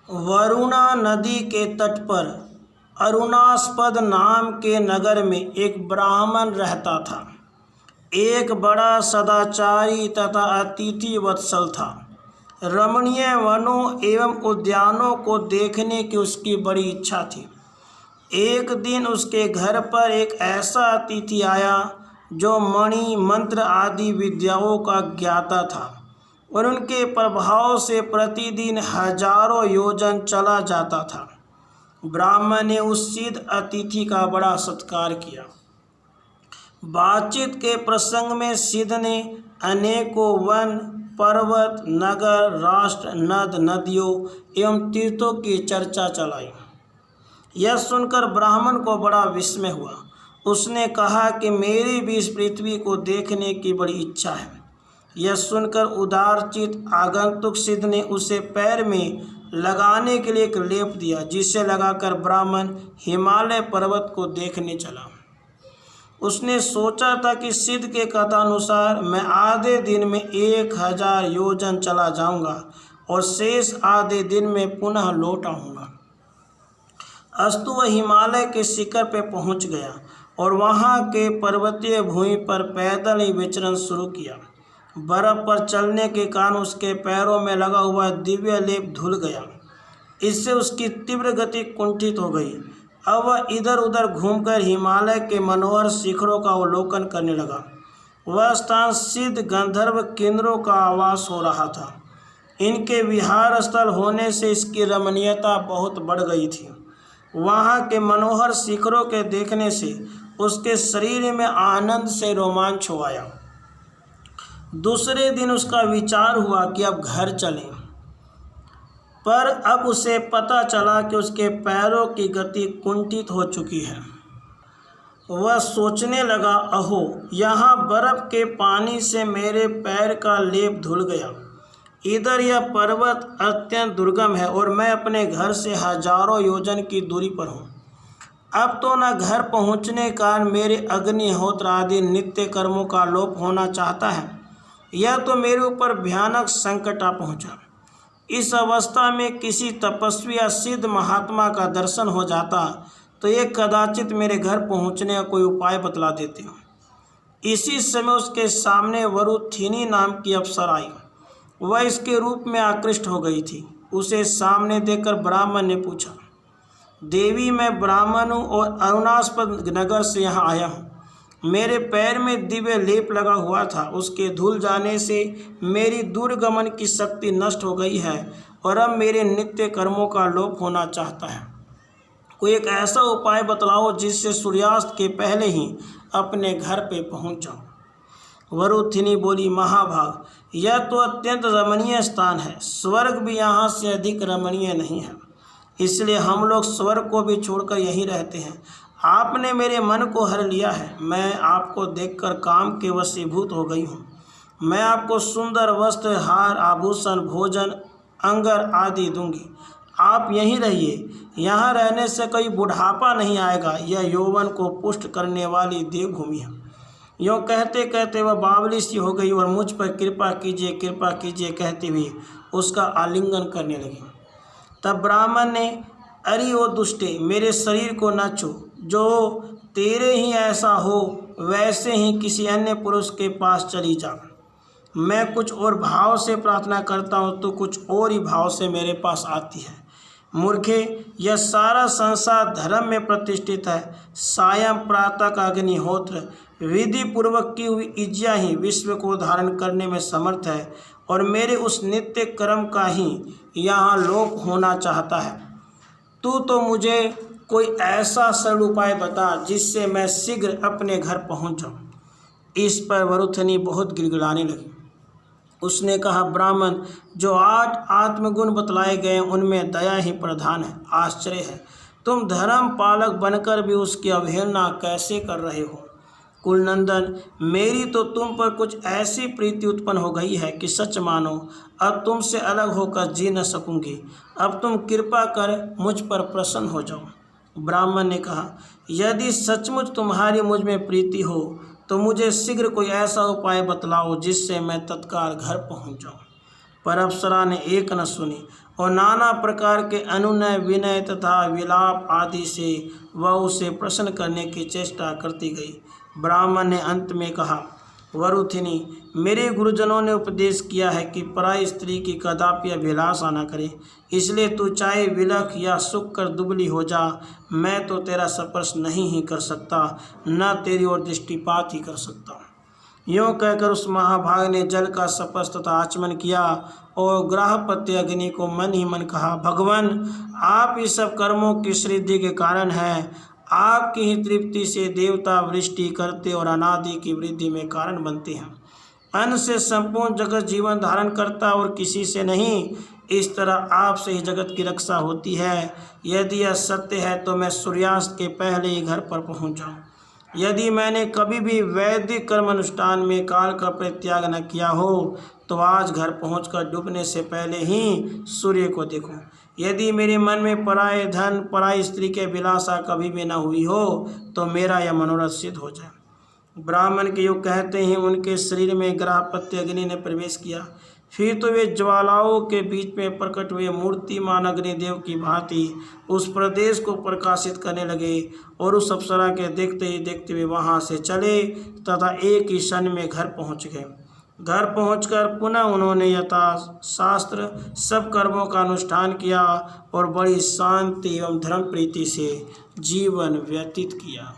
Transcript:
वरुणा नदी के तट पर अरुणास्पद नाम के नगर में एक ब्राह्मण रहता था। एक बड़ा सदाचारी तथा अतिथि वत्सल था। रमणीय वनों एवं उद्यानों को देखने की उसकी बड़ी इच्छा थी। एक दिन उसके घर पर एक ऐसा अतिथि आया जो मणि मंत्र आदि विद्याओं का ज्ञाता था और उनके प्रभाव से प्रतिदिन हजारों योजन चला जाता था। ब्राह्मण ने उस सिद्ध अतिथि का बड़ा सत्कार किया। बातचीत के प्रसंग में सिद्ध ने अनेकों वन, पर्वत, नगर, राष्ट्र, नद, नदियों एवं तीर्थों की चर्चा चलाई। यह सुनकर ब्राह्मण को बड़ा विस्मय हुआ। उसने कहा कि मेरी भी इस पृथ्वी को देखने की बड़ी इच्छा है। यह सुनकर उदारचित आगंतुक सिद्ध ने उसे पैर में लगाने के लिए एक लेप दिया, जिसे लगाकर ब्राह्मण हिमालय पर्वत को देखने चला। उसने सोचा था कि सिद्ध के कथानुसार मैं आधे दिन में 1000 योजन चला जाऊंगा और शेष आधे दिन में पुनः लौट आऊँगा। अस्तु वह हिमालय के शिखर पर पहुंच गया और वहां के पर्वतीय भूमि पर पैदल ही विचरण शुरू किया। बर्फ पर चलने के कारण उसके पैरों में लगा हुआ दिव्य लेप धुल गया। इससे उसकी तीव्र गति कुंठित हो गई। अब वह इधर उधर घूमकर हिमालय के मनोहर शिखरों का अवलोकन करने लगा। वह स्थान सिद्ध गंधर्व केंद्रों का आवास हो रहा था। इनके विहार स्थल होने से इसकी रमणीयता बहुत बढ़ गई थी। वहाँ के मनोहर शिखरों के देखने से उसके शरीर में आनंद से रोमांच हो आया। दूसरे दिन उसका विचार हुआ कि अब घर चलें, पर अब उसे पता चला कि उसके पैरों की गति कुंठित हो चुकी है। वह सोचने लगा, अहो, यहाँ बर्फ के पानी से मेरे पैर का लेप धुल गया। इधर यह पर्वत अत्यंत दुर्गम है और मैं अपने घर से हजारों योजन की दूरी पर हूँ। अब तो न घर पहुँचने के कारण मेरे अग्निहोत्र आदि नित्य कर्मों का लोप होना चाहता है। यह तो मेरे ऊपर भयानक संकट आ पहुँचा। इस अवस्था में किसी तपस्वी या सिद्ध महात्मा का दर्शन हो जाता तो ये कदाचित मेरे घर पहुँचने का कोई उपाय बतला देते। इसी समय उसके सामने वरुथिनी नाम की अप्सरा आई। वह इसके रूप में आकृष्ट हो गई थी। उसे सामने देखकर ब्राह्मण ने पूछा, देवी, मैं ब्राह्मण हूँ और अरुणास्पद नगर से यहाँ आया हूँ। मेरे पैर में दिव्य लेप लगा हुआ था। उसके धुल जाने से मेरी दूरगमन की शक्ति नष्ट हो गई है और अब मेरे नित्य कर्मों का लोप होना चाहता है। कोई एक ऐसा उपाय बतलाओ जिससे सूर्यास्त के पहले ही अपने घर पे पहुँच जाऊँ। वरुथिनी बोली, महाभाग, यह तो अत्यंत रमणीय स्थान है। स्वर्ग भी यहाँ से अधिक रमणीय नहीं है, इसलिए हम लोग स्वर्ग को भी छोड़कर यहीं रहते हैं। आपने मेरे मन को हर लिया है। मैं आपको देखकर काम के वशीभूत हो गई हूँ। मैं आपको सुंदर वस्त्र, हार, आभूषण, भोजन, अंगर आदि दूंगी। आप यहीं रहिए। यहाँ रहने से कोई बुढ़ापा नहीं आएगा। यह यौवन को पुष्ट करने वाली देवभूमि है। यूँ कहते कहते वह बावली सी हो गई और मुझ पर कृपा कीजिए कहते हुए उसका आलिंगन करने लगी। तब ब्राह्मण ने, अरे ओ दुष्टे, मेरे शरीर को न छू। जो तेरे ही ऐसा हो वैसे ही किसी अन्य पुरुष के पास चली जा। मैं कुछ और भाव से प्रार्थना करता हूँ तो कुछ और ही भाव से मेरे पास आती है। मूर्खे, यह सारा संसार धर्म में प्रतिष्ठित है। सायं प्रातः का अग्निहोत्र विधि पूर्वक की हुई इज्जा ही विश्व को धारण करने में समर्थ है और मेरे उस नित्य कर्म का ही यहाँ लोप होना चाहता है। तू तो मुझे कोई ऐसा सरल उपाय बता जिससे मैं शीघ्र अपने घर पहुँच जाऊँ। इस पर वरुथिनी बहुत गिड़गिड़ाने लगी। उसने कहा, ब्राह्मण, जो 8 आत्मगुण बतलाए गए उनमें दया ही प्रधान है। आश्चर्य है, तुम धर्म पालक बनकर भी उसकी अवहेलना कैसे कर रहे हो। कुलनंदन, मेरी तो तुम पर कुछ ऐसी प्रीति उत्पन्न हो गई है कि सच मानो अब तुमसे अलग होकर जी न सकूंगी। अब तुम कृपा कर मुझ पर प्रसन्न हो जाओ। ब्राह्मण ने कहा, यदि सचमुच तुम्हारी मुझ में प्रीति हो तो मुझे शीघ्र कोई ऐसा उपाय बतलाओ जिससे मैं तत्काल घर पहुंच जाऊं। पर अप्सरा ने एक न सुनी और नाना प्रकार के अनुनय विनय तथा विलाप आदि से वह उसे प्रसन्न करने की चेष्टा करती गई। ब्राह्मण ने अंत में कहा, वरुथिनी, मेरे गुरुजनों ने उपदेश किया है कि पराई स्त्री की कदापि अभिलाषा न करे, इसलिए तू चाहे विलख या सुख कर दुबली हो जा, मैं तो तेरा स्पर्श नहीं ही कर सकता, न तेरी ओर दृष्टिपात ही कर सकता। यूँ कहकर उस महाभाग ने जल का स्पर्श तथा आचमन किया और ग्राहपत्य अग्नि को मन ही मन कहा, भगवान, आप इस सब कर्मों की सिद्धि के कारण हैं। आपकी ही तृप्ति से देवता वृष्टि करते और अनादि की वृद्धि में कारण बनते हैं। अन्न से संपूर्ण जगत जीवन धारण करता और किसी से नहीं। इस तरह आपसे ही जगत की रक्षा होती है। यदि यह सत्य है तो मैं सूर्यास्त के पहले ही घर पर पहुंच जाऊं। यदि मैंने कभी भी वैदिक कर्म अनुष्ठान में काल का परित्याग न किया हो तो आज घर पहुंचकर डूबने से पहले ही सूर्य को देखूं। यदि मेरे मन में पराये धन पराई स्त्री के अभिलाषा कभी भी न हुई हो तो मेरा यह मनोरथ सिद्ध हो जाए। ब्राह्मण के योग कहते ही उनके शरीर में ग्राहपत्य अग्नि ने प्रवेश किया। फिर तो वे ज्वालाओं के बीच में प्रकट हुए मूर्तिमान अग्निदेव की भांति उस प्रदेश को प्रकाशित करने लगे और उस अप्सरा के देखते ही देखते हुए वहाँ से चले तथा एक ही क्षण में घर पहुँच गए। घर पहुंचकर पुनः उन्होंने यथा शास्त्र सब कर्मों का अनुष्ठान किया और बड़ी शांति एवं धर्म प्रीति से जीवन व्यतीत किया।